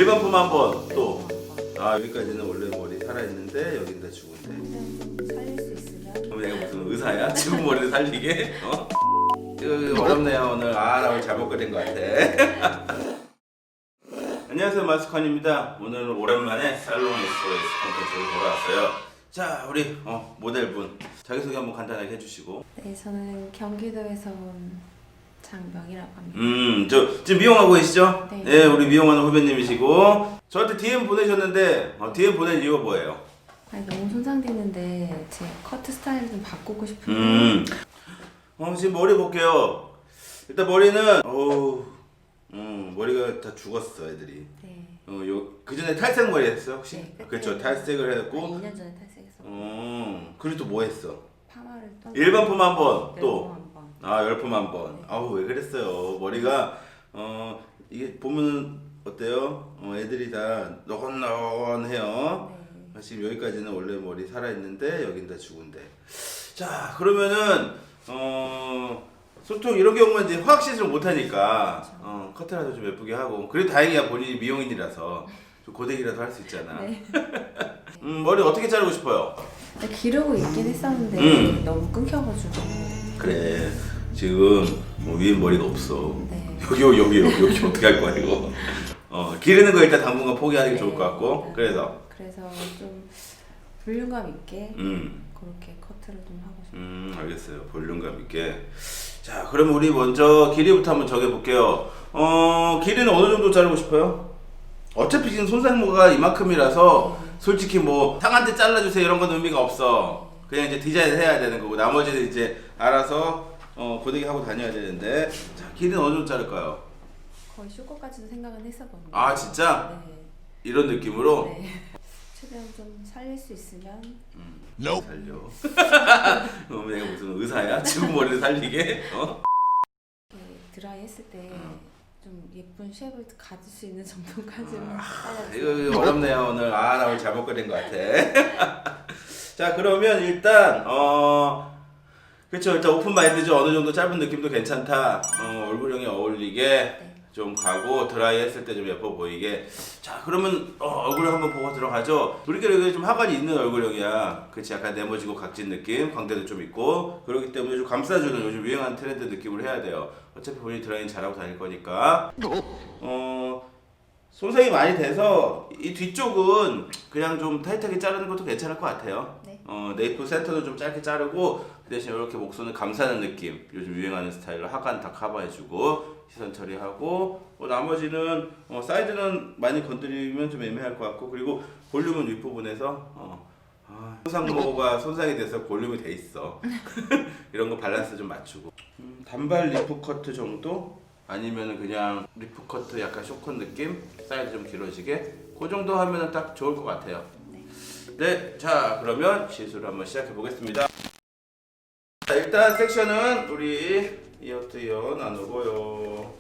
일반품 한번 또. 아, 여기까지는 원래 머리 살아있는데 여긴 다 죽은데. 살릴 수 있으면. 그럼 내가 무슨 의사야? 죽은 머리를 살리게? 어? 이거 어렵네요 오늘. 나 오늘 잘못 그린 것 같아. 안녕하세요, 마스컨입니다. 오늘은 오랜만에 살롱 SOS 콘텐츠로 돌아왔어요. 자, 우리 모델분 자기소개 한번 간단하게 해주시고. 네, 저는 경기도에서 온 장명이라고 합니다. 지금 미용하고 계시죠? 네. 네, 우리 미용하는 후배님이시고 저한테 DM 보내셨는데 DM 보낸 이유가 뭐예요? 아니, 너무 손상됐는데 제 커트 스타일을 좀 바꾸고 싶은데. 지금 머리 볼게요. 일단 머리는 머리가 다 죽었어 애들이. 네. 그 전에 탈색 머리 했어 혹시? 네, 끝에 그렇죠, 탈색을 했고. 2년 전에 탈색했어. 그리고 또 뭐 했어? 파마를 또. 일반품 한 번, 또. 한 번. 열품 한 번. 네. 아우, 왜 그랬어요? 머리가 이게 보면 어때요? 애들이 다 너건너건해요. 네. 지금 여기까지는 원래 머리 살아있는데 여긴 다 죽은데. 자, 그러면은 소통 이런 경우는 이제 화학 시술을 못 하니까 그렇죠. 커트라도 좀 예쁘게 하고. 그래도 다행이야, 본인이 미용인이라서 좀 고데기라도 할 수 있잖아. 네. 머리 어떻게 자르고 싶어요? 기르고 있긴 했었는데 너무 끊겨가지고. 그래, 지금 위에 머리가 없어. 네. 여기 어떻게 할 거야 이거? 기르는 거 일단 당분간 포기하는 게 네. 좋을 것 같고. 그래서 좀 볼륨감 있게 그렇게 커트를 좀 하고 싶어요. 알겠어요. 볼륨감 있게. 자, 그럼 우리 먼저 길이부터 한번 정해볼게요. 길이는 어느 정도 자르고 싶어요? 어차피 지금 손상모가 이만큼이라서 솔직히 뭐 상한테 잘라주세요 이런 건 의미가 없어. 그냥 이제 디자인을 해야 되는 거고 나머지는 이제 알아서 고데기 하고 다녀야 되는데. 자, 길이는 어느 정도 자를까요? 거의 쇼컷까지도 생각은 했었거든요. 아, 진짜? 네. 이런 느낌으로? 네. 최대한 좀 살릴 수 있으면. 살려. 내가 무슨 의사야? 죽은 머리를 살리게? 이렇게 드라이 했을 때 좀 예쁜 쉐입을 가질 수 있는 정도까지만 살려주세요. 이거 어렵네요 오늘. 나 오늘 잘못 그린 것 같아. 자, 그러면 일단 그렇죠, 일단 오픈 마인드죠. 어느 정도 짧은 느낌도 괜찮다. 얼굴형이 어울리게 네. 좀 가고 드라이 했을 때 좀 예뻐 보이게. 자, 그러면 얼굴을 한번 보고 들어가죠. 우리끼리 좀 하관이 있는 얼굴형이야. 그치, 약간 네모지고 각진 느낌, 광대도 좀 있고. 그렇기 때문에 좀 감싸주는 요즘 유행하는 트렌드 느낌을 해야 돼요. 어차피 본인이 드라이는 잘하고 다닐 거니까. 손상이 많이 돼서 이 뒤쪽은 그냥 좀 타이트하게 자르는 것도 괜찮을 것 같아요. 네. 네이프 센터는 좀 짧게 자르고 그 대신 이렇게 목선을 감싸는 느낌, 요즘 유행하는 스타일로 하관 다 커버해주고 시선 처리하고, 나머지는 사이드는 많이 건드리면 좀 애매할 것 같고, 그리고 볼륨은 윗부분에서 손상모가 손상이 돼서 볼륨이 돼 있어. 이런 거 밸런스 좀 맞추고. 단발 리프 커트 정도? 아니면 그냥 리프 커트 약간 쇼컷 느낌? 사이즈 좀 길어지게? 그 정도 하면 딱 좋을 것 같아요. 네, 자, 그러면 시술을 한번 시작해 보겠습니다. 자, 일단 섹션은 우리 이어 투 이어 나누고요.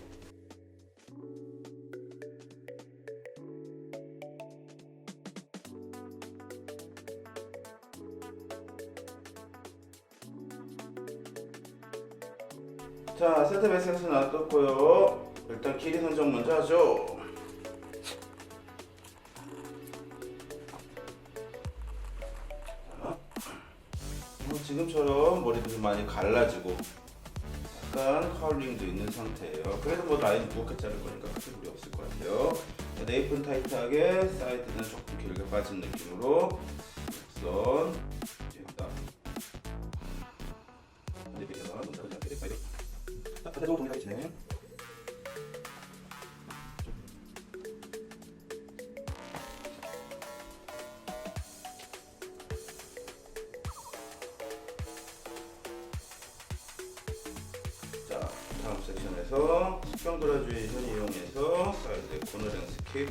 자, 세트 베 섹션 놔뒀고요. 일단 길이 선정 먼저 하죠. 지금처럼 머리도 좀 많이 갈라지고 약간 카울링도 있는 상태예요. 그래도 뭐 라인 무겁게 자를 거니까 크게 무리 없을 것 같아요. 네이프는 타이트하게, 사이드는 조금 길게 빠진 느낌으로 선 됐다. 앞에서 동일하게 진행. 자, 다음 섹션에서 수평 그라듀에이션 이용해서 사이드 코너링 스킵.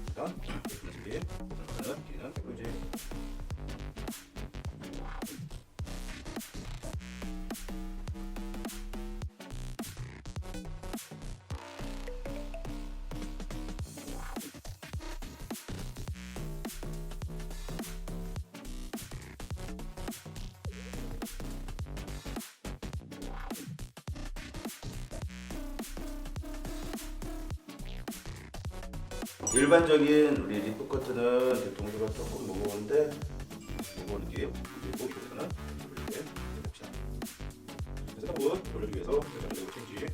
일단 스킵. 그러면 뒤는 꾸지. 일반적인 우리 리프 커트는 뒤통수가 조금 무거운데 무거운 느낌. 그리고 이쪽에서는 이렇게 해봅시다. 그래서 한번 돌려주기 위해서 전체적으로 체인지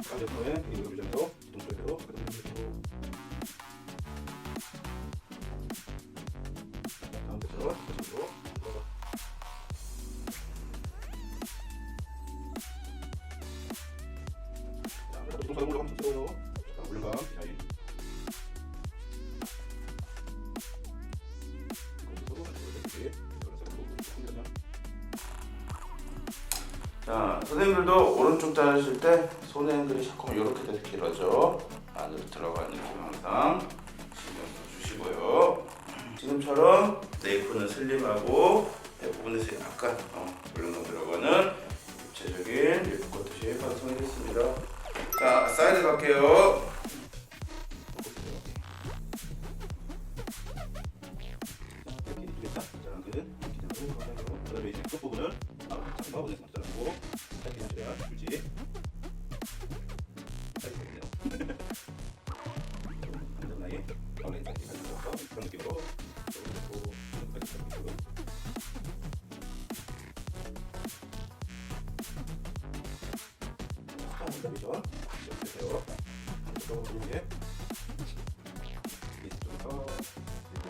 가운데 이걸 유지하면서 뒤통수에서 가운데서 전체적으로 뒤통수 한번 한번 세워요. 올려감 디자인. 자, 선생님들도 오른쪽 자르실 때 손의 앵글이 조금 이렇게 돼서 길어져. 안으로 들어가는 느낌 항상 신경 써주시고요. 지금처럼 네이프는 슬림하고 대부분에서 약간 물렁 들어가는 구체적인 리프 커트식 완성이겠습니다. 자, 사이드 갈게요. 그다음에 이제 끝 부분을 잠깐 보내서 자르고 짧게 해줘야 줄지. 짧게 한점 나이 가운데 짧게 가져서 그런 느낌으로 미션 시작해주세요. 한쪽으로 돌리게 이쪽에서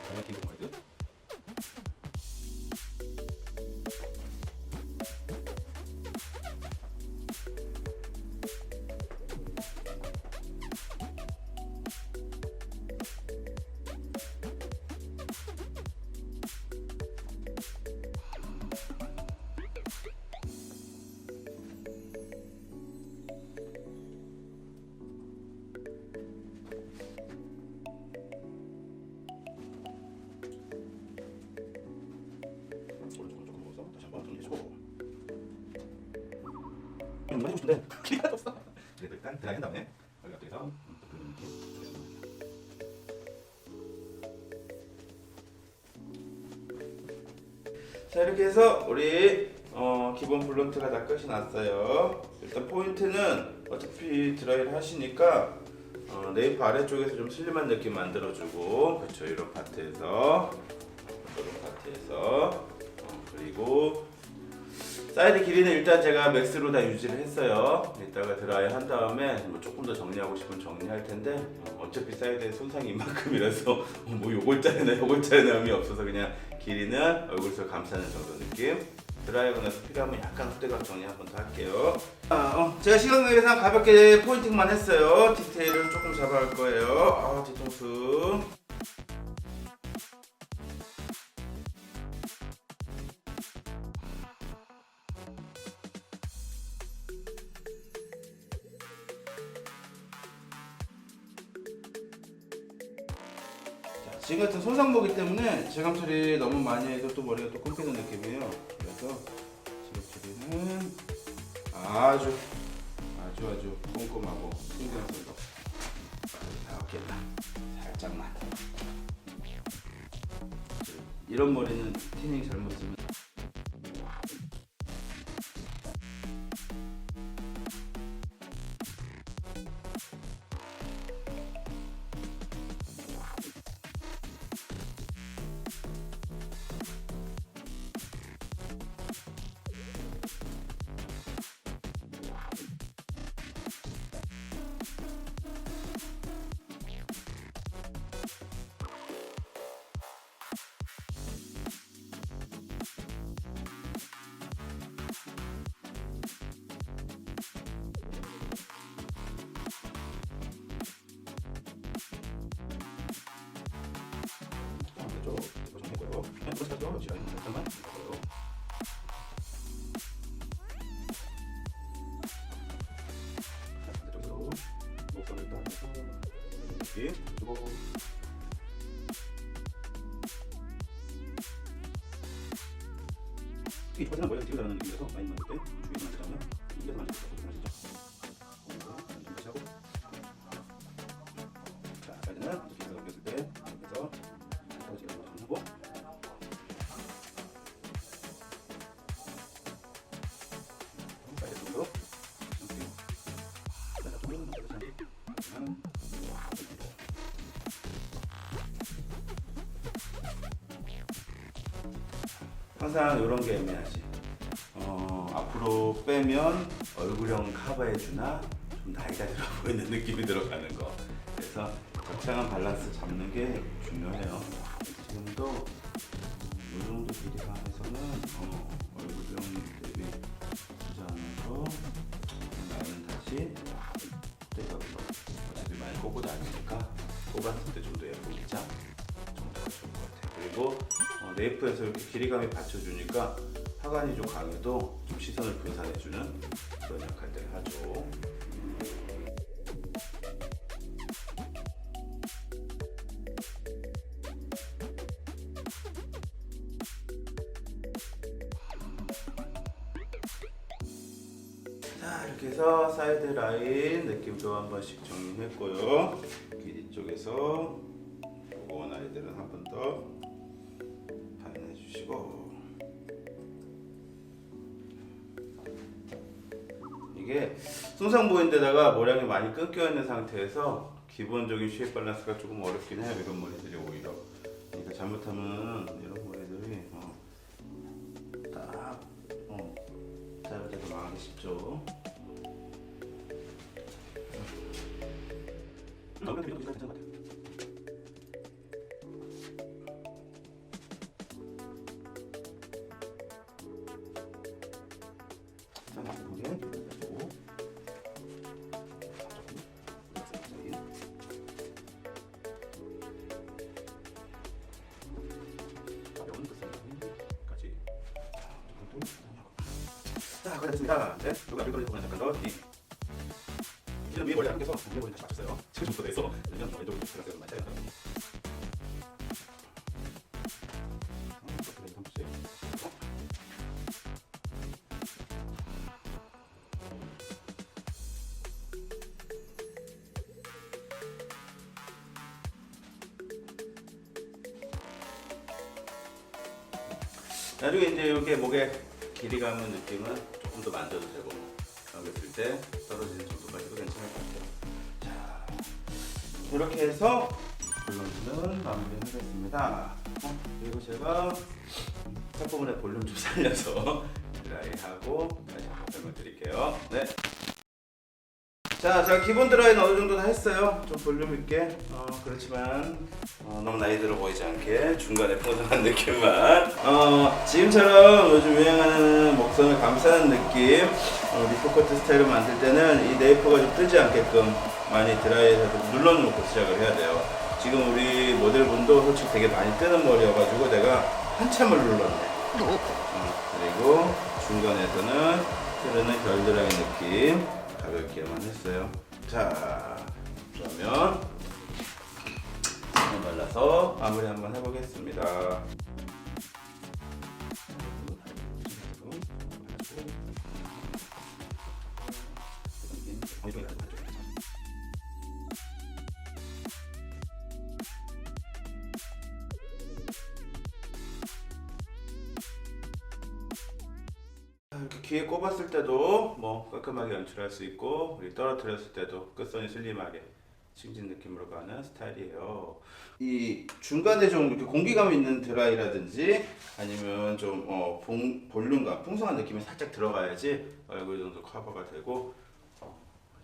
방향 기동 가이드. 많이 해주고 싶은데 길이가 없어. 그래도 일단 드라이 한 다음에 여기 앞쪽에서 자, 이렇게 해서 우리 기본 블런트가 다 끝이 났어요. 일단 포인트는 어차피 드라이를 하시니까 네이프 아래쪽에서 좀 슬림한 느낌 만들어주고, 그렇죠, 이런 파트에서 그리고 사이드 길이는 일단 제가 맥스로 다 유지를 했어요. 이따가 드라이 한 다음에 뭐 조금 더 정리하고 싶으면 정리할 텐데 어차피 사이드에 손상이 이만큼이라서 뭐 요걸 자르나 의미 없어서 그냥 길이는 얼굴에서 감싸는 정도 느낌. 드라이하고 나서 필요하면 약간 후대각 정리 한 번 더 할게요. 제가 시간 관계상 가볍게 포인팅만 했어요. 디테일을 조금 잡아갈 거예요. 뒤통수. 지금 같은 손상보기 때문에 재감 처리 너무 많이 해도 또 머리가 또 끊기는 느낌이에요. 그래서 지금 처리는 아주 꼼꼼하고 신경 써서 나왔겠다. 살짝만. 이런 머리는 티닝 잘못 쓰면 잠깐만. 목선을 따면서 이렇게 그리고 특히 이번에는 모양 뒤로 나가는 느낌이라서 많이 만들 때 주위에 만들자면 이게 만들 수 있죠. 다시 하고 자, 사이드는 이렇게 해서 넘겼을 때 여기서 떨어지게 하고 사이드 쪽으로 이렇게 항상 이런 게 애매하지. 앞으로 빼면 얼굴형 커버해주나 좀 나이가 들어 보이는 느낌이 들어가는 거. 그래서 적당한 밸런스 잡는 게 중요해요. 지금도 이 정도 길이가 안에서는 얼굴형 대비 주저하면서 나는 다시 대각으로 어차피 많이 꼽고 다니니까 꼽았을 때 좀 더 예쁘겠죠? 정도가 좋은 것 같아요. 그리고 네이프에서 이렇게 길이감이 받쳐주니까 하관이 좀 강해도 좀 시선을 분산해주는 그런 역할들을 하죠. 자, 이렇게 해서 사이드 라인 느낌도 한 번씩 정리했고요. 길이 쪽에서 요건 아이들은 한 번 더 파인해 주시고, 이게 손상보인데다가 모량이 많이 끊겨 있는 상태에서 기본적인 쉐입 밸런스가 조금 어렵긴 해요. 이런 머리들이 오히려. 그러니까 잘못하면 이런 머리들이 딱 짧을 때도 망하기 쉽죠. 그래도 이렇게 괜찮은 것 같아요. 자, 됐습니다. 네, 여기 앞에 걸리고 잠깐 더 이제 위에 머리 안 껴서 위에 머리 다시 맞췄어요. 지금 정도 돼서 그러면 왼쪽으로 들어가서 맞아요. 나중에 이제 이렇게 목에 길이 감은 느낌은 조금 더 만져도 되고, 감겼을 때 떨어지는 정도까지도 괜찮을 것 같아요. 자, 이렇게 해서 볼륨은 마무리하겠습니다. 그리고 제가 첫 부분에 볼륨 좀 살려서 드라이하고 다시 한번 설명드릴게요. 네. 자, 제가 기본 드라이는 어느 정도 다 했어요. 좀 볼륨 있게. 그렇지만 너무 나이 들어 보이지 않게 중간에 풍성한 느낌만. 지금처럼 요즘 유행하는 목선을 감싸는 느낌, 리프 커트 스타일을 만들 때는 이 네이프가 좀 뜨지 않게끔 많이 드라이해서 눌러놓고 시작을 해야 돼요. 지금 우리 모델분도 솔직히 되게 많이 뜨는 머리여가지고 내가 한참을 눌렀네. 그리고 중간에서는 흐르는 결 드라이 느낌 가볍게만 했어요. 자, 그러면 발라서 마무리 한번 해보겠습니다. 이렇게 귀에 꼽았을 때도 뭐 깔끔하게 연출할 수 있고, 우리 떨어뜨렸을 때도 끝선이 슬림하게 칭진 느낌으로 가는 스타일이에요. 이 중간에 좀 이렇게 공기감 있는 드라이라든지 아니면 좀 볼륨감, 풍성한 느낌이 살짝 들어가야지 얼굴 정도 커버가 되고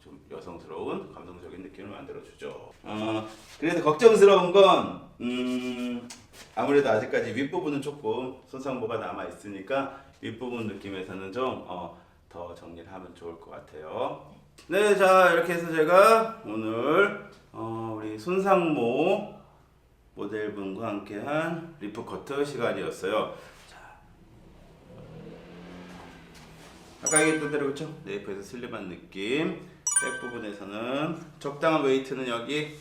좀 여성스러운 감성적인 느낌을 만들어주죠. 그래도 걱정스러운 건 아무래도 아직까지 윗부분은 조금 손상모가 남아 있으니까 윗부분 느낌에서는 좀 더 정리를 하면 좋을 것 같아요. 네, 자, 이렇게 해서 제가 오늘 우리 손상모 모델분과 함께한 리프 커트 시간이었어요. 자, 아까 얘기했던 대로 그렇죠? 네이프에서 슬림한 느낌, 백 부분에서는 적당한 웨이트는 여기,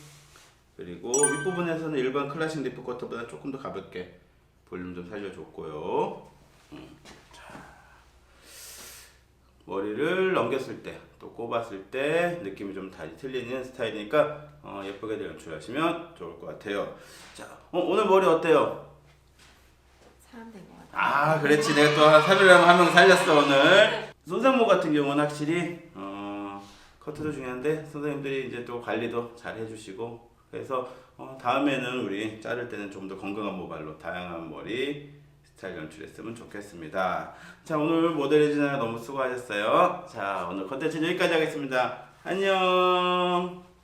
그리고 윗부분에서는 일반 클래식 리프 커트보다 조금 더 가볍게 볼륨 좀 살려줬고요. 머리를 넘겼을 때, 또 꼽았을 때 느낌이 좀 다시 틀리는 스타일이니까 예쁘게 연출하시면 좋을 것 같아요. 자, 오늘 머리 어때요? 사람 된 것 같아요. 그렇지. 내가 또 사료랑 한 명 살렸어 오늘. 손상모 같은 경우는 확실히 커트도 중요한데 선생님들이 이제 또 관리도 잘 해주시고, 그래서 다음에는 우리 자를 때는 좀 더 건강한 모발로 다양한 머리 스타일 연출했으면 좋겠습니다. 자, 오늘 모델 해주느라 너무 수고하셨어요. 자, 오늘 컨텐츠는 여기까지 하겠습니다. 안녕.